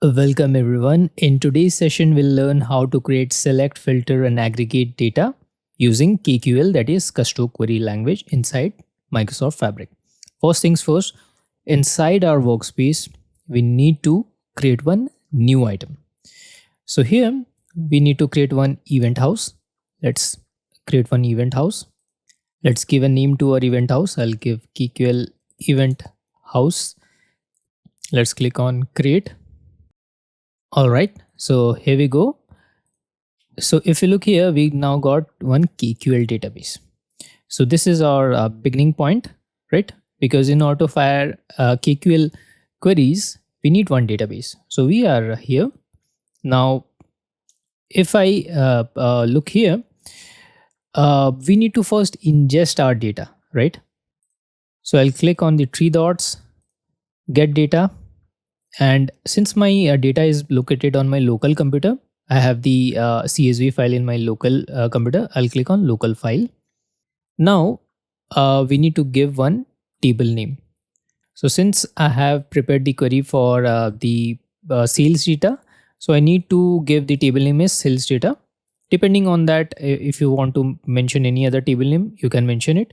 Welcome everyone. In today's session, we'll learn how to create, select, filter, and aggregate data using KQL, that is Kusto query language inside Microsoft Fabric. First things first, inside our workspace, we need to create one new item. So here we need to create one event house. Let's create one event house. Let's give a name to our event house. I'll give KQL event house. Let's click on create. All right, so here we go. So if you look here, we now got one KQL database. So this is our beginning point, right? Because in order to fire KQL queries, we need one database. So we are here. Now, if I look here, we need to first ingest our data, right? So I'll click on the three dots, get data. And since my data is located on my local computer, I have the CSV file in my local computer. I'll click on local file. Now we need to give one table name. So since I have prepared the query for the sales data, so I need to give the table name as sales data. Depending on that, if you want to mention any other table name, you can mention it.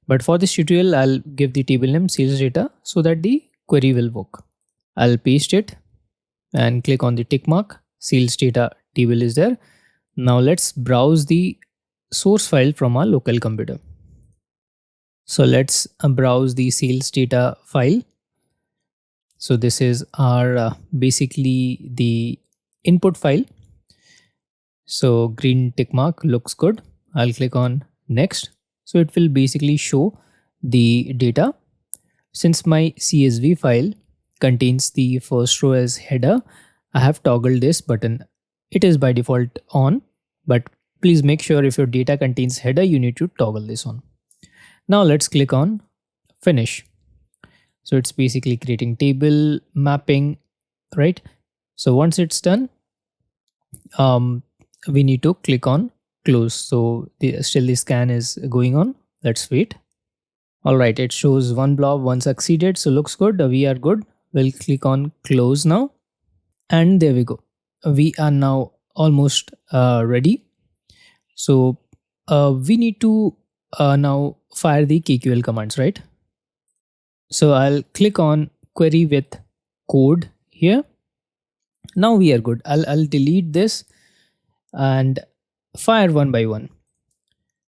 But for this tutorial, I'll give the table name sales data so that the query will work. I'll paste it and click on the tick mark. Sales data table is there. Now let's browse the source file from our local computer. So let's browse the sales data file. So this is our basically the input file. So green tick mark looks good. I'll click on next. So it will basically show the data. Since my CSV file contains the first row as header, I have toggled this button. It is by default on, but please make sure if your data contains header, you need to toggle this on. Now let's click on finish. So it's basically creating table mapping, right? So once it's done, we need to click on close. So still the scan is going on. Let's wait. All right, it shows one blob, one succeeded. So looks good. We are good. We'll click on close now. And there we go. We are now almost ready. So we need to now fire the KQL commands, right? So I'll click on query with code here. Now we are good. I'll delete this and fire one by one.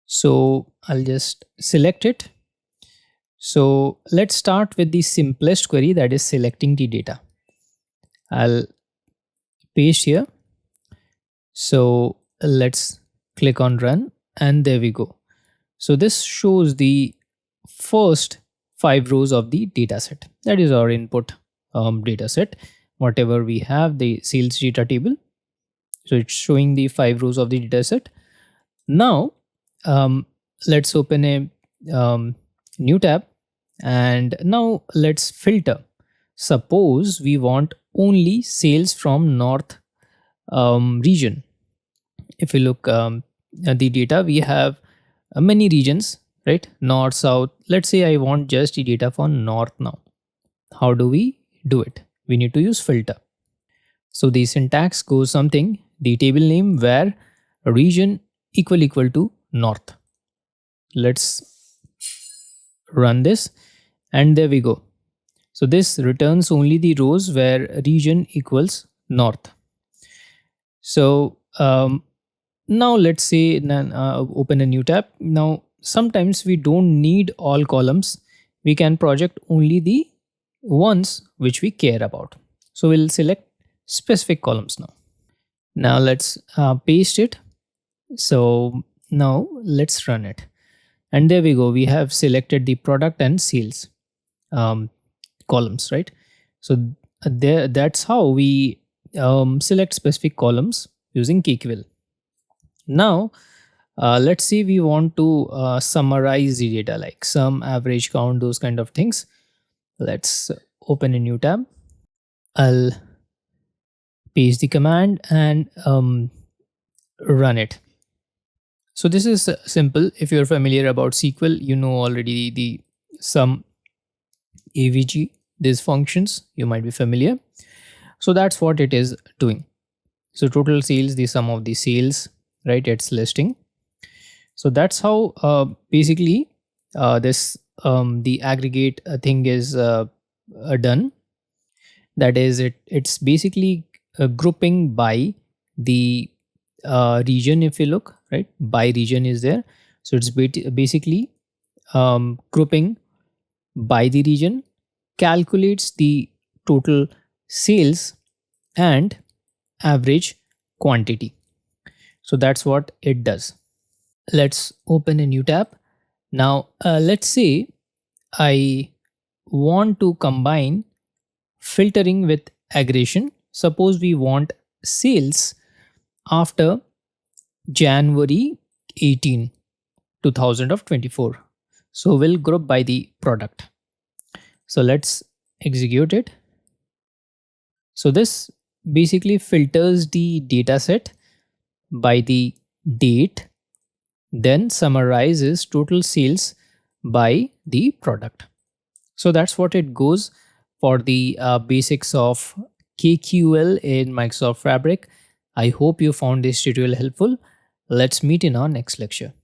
So I'll just select it. So let's start with the simplest query, that is selecting the data. I'll paste here. So let's click on run and there we go. So this shows the first 5 rows of the data set. That is our input data set. Whatever we have, the sales data table. So it's showing the 5 rows of the data set. Now let's open a new tab. And now let's filter. Suppose we want only sales from north region. If you look at the data, we have many regions, right? North, south. Let's say I want just the data for north now. How do we do it? We need to use filter. So the syntax goes something, the table name where region equal to north. Let's run this. And there we go. So this returns only the rows where region equals north. So now let's say open a new tab. Now sometimes we don't need all columns. We can project only the ones which we care about. So we'll select specific columns now. Now let's paste it. So now let's run it. And there we go. We have selected the product and sales columns, right? So that's how we select specific columns using KQL. Now let's say we want to summarize the data, like sum, average, count, those kind of things. Let's open a new tab. I'll paste the command and run it. So this is simple. If you're familiar about SQL, you know already the sum, AVG, these functions, you might be familiar. So that's what it is doing. So total sales, the sum of the sales, right? It's listing. So that's how basically this the aggregate thing is done. That is, it's basically grouping by the region. If you look, right, by region is there. So it's basically grouping by the region, calculates the total sales and average quantity. So that's what it does. Let's open a new tab. Now let's say I want to combine filtering with aggregation. Suppose we want sales after January 18, 2024. So we'll group by the product. So let's execute it. So this basically filters the data set by the date, then summarizes total sales by the product. So that's what it goes for the basics of KQL in Microsoft Fabric. I hope you found this tutorial helpful. Let's meet in our next lecture.